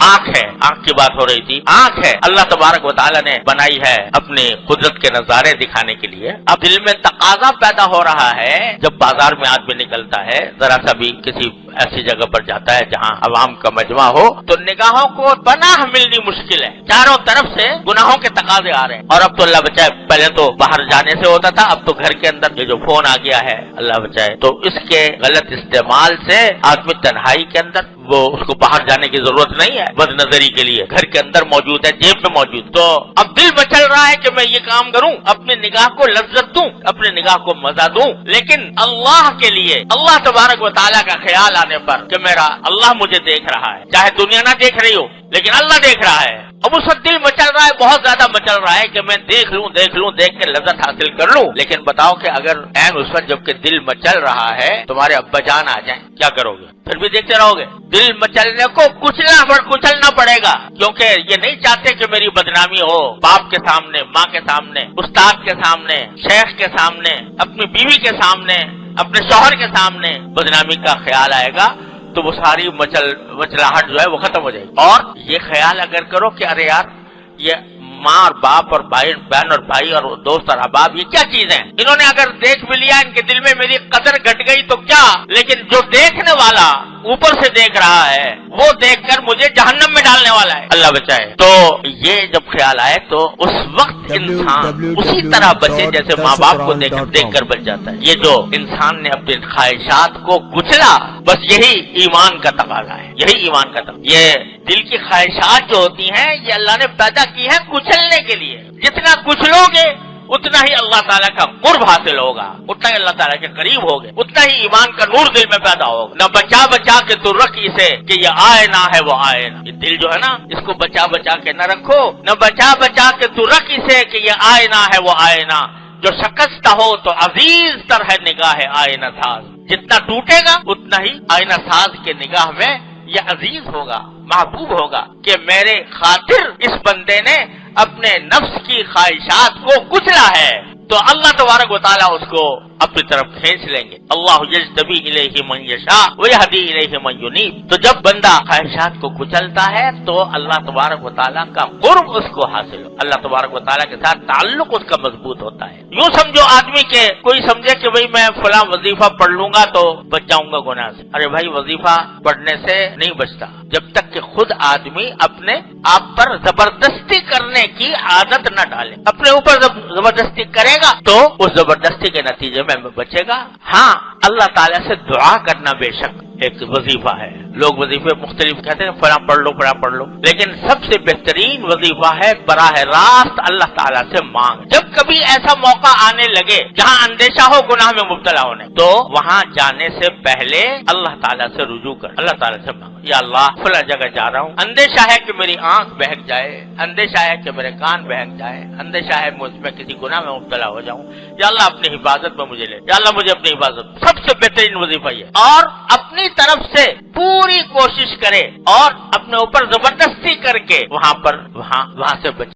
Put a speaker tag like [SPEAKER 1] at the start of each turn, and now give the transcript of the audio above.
[SPEAKER 1] आंख है, आंख की बात हो रही थी। आंख है अल्लाह तबारक व तआला ने बनाई है अपने कुदरत के नजारे दिखाने के लिए। अब दिल में तकाजा पैदा हो रहा है, जब बाजार में आदमी निकलता है, जरा सा भी किसी ऐसी जगह पर जाता है जहाँ अवाम का मजमा हो, तो निगाहों को पनाह मिलनी मुश्किल है। चारों तरफ से गुनाहों के तकाजे आ रहे हैं। और अब तो अल्लाह बचाए, पहले तो बाहर जाने से होता था, अब तो घर के अंदर ये जो फोन आ गया है, अल्लाह बचाए, तो इसके गलत इस्तेमाल से आदमी तन्हाई के अंदर, वो उसको बाहर जाने की जरूरत नहीं है बदनजरी के लिए, घर के अंदर मौजूद है, जेब में मौजूद। तो अब दिल मचल रहा है कि मैं ये काम करूं, अपनी निगाह को लज्जत दूं, अपनी निगाह को मजा दूं, लेकिन अल्लाह के लिए, अल्लाह तबारक व तआला का ख्याल आने पर कि मेरा अल्लाह मुझे देख रहा है, चाहे दुनिया ना देख रही हो लेकिन अल्लाह देख रहा है। अब उस वक्त दिल मचल रहा है, बहुत ज्यादा मचल रहा है कि मैं देख लूं, देख के लज्जत हासिल कर लूं। लेकिन बताओ कि अगर ऐन उस वक्त जबकि दिल मचल रहा है तुम्हारे अब्बा जान आ जाएं, क्या करोगे? फिर भी देखते रहोगे? दिल मचलने को कुचलना पड़ेगा, क्योंकि ये नहीं चाहते कि मेरी बदनामी हो बाप के सामने, माँ के सामने, उस्ताद के सामने, शेख के सामने, अपनी बीवी के सामने, अपने शौहर के सामने बदनामी का ख्याल आएगा तो वो सारी मचलाहट जो है वो खत्म हो जाएगी। और ये ख्याल अगर करो कि अरे यार ये माँ और बाप और भाई, बहन और भाई और दोस्त और अहबाब, ये क्या चीज है, इन्होंने अगर देख भी लिया, इनके दिल में मेरी कदर घट गई तो क्या, लेकिन जो देखने वाला ऊपर से देख रहा है वो देखकर मुझे जहन्नम में डालने वाला है, अल्लाह बचाए। तो ये जब ख्याल आए तो उस वक्त इंसान उसी तरह बचे जैसे माँ बाप को देख कर बच जाता है। ये जो इंसान ने अपनी ख्वाहिशात को कुचला, बस यही ईमान का तकाजा है, यही ईमान का तकाजा। ये दिल की ख्वाहिशात जो होती हैं, ये अल्लाह ने पैदा की है कुचलने के लिए। जितना कुचलोगे उतना ही अल्लाह ताला का कुर्ब हासिल होगा, उतना ही अल्लाह ताला के करीब होगे, उतना ही ईमान का नूर दिल में पैदा होगा। न बचा के तू रख इसे कि ये आए ना है वो आए ना, ये दिल जो है ना, इसको बचा के न रखो, न बचा के तू रख इसे कि ये आए ना है वो आए ना, जो शकस्ता हो तो अजीज तर है निगाह आईना साज। जितना टूटेगा उतना ही आईना साज के निगाह में ये अजीज होगा, महबूब होगा कि मेरे खातिर इस बंदे ने अपने नफ्स की ख्वाहिशात को कुचला है, तो अल्लाह तबारक व तआला उसको अपनी तरफ खींच लेंगे। अल्लाहु यज्तबी इलैहि मन यशा व यहदी इलैहि मन युनीब। तो जब बंदा ख्वाहिशात को कुचलता है तो अल्लाह तबारक व तआला का कुर्ब उसको हासिल हो, अल्लाह तबारक व तआला के साथ ताल्लुक उसका मजबूत होता है। यूं समझो आदमी के, कोई समझे कि भाई मैं फला वजीफा पढ़ लूंगा तो बच जाऊंगा गुनाह से। अरे भाई वजीफा पढ़ने से नहीं बचता जब तक कि खुद आदमी अपने आप पर जबरदस्ती करने की आदत न डाले। अपने ऊपर जबरदस्ती करेगा तो उस जबरदस्ती के नतीजे में बचेगा। हाँ, अल्लाह ताला से दुआ करना बेशक एक वजीफा है। लोग वजीफे मुख्तलिफ कहते हैं, फला पढ़ लो, लेकिन सबसे बेहतरीन वजीफा है बराह रास्त अल्लाह ताला से मांग। जब कभी ऐसा मौका आने लगे जहाँ अंदेशा हो गुनाह में मुब्तला होने, तो वहाँ जाने से पहले अल्लाह ताला से रुजू कर, अल्लाह ताला से मांग, या अल्लाह फला जगह जा रहा हूँ, अंदेशा है कि मेरी आंख बहक जाए, अंदेशा है कि मेरे कान बहक जाए, अंदेशा है मुझमें किसी गुनाह में मुब्तला हो जाऊँ, या अल्लाह अपनी हिफाजत में मुझे ले, या अल्लाह मुझे अपनी हिफाजत। सबसे बेहतरीन वजीफा ये, और अपनी तरफ से पूरी कोशिश करे और अपने ऊपर जबरदस्ती करके वहाँ से बचे।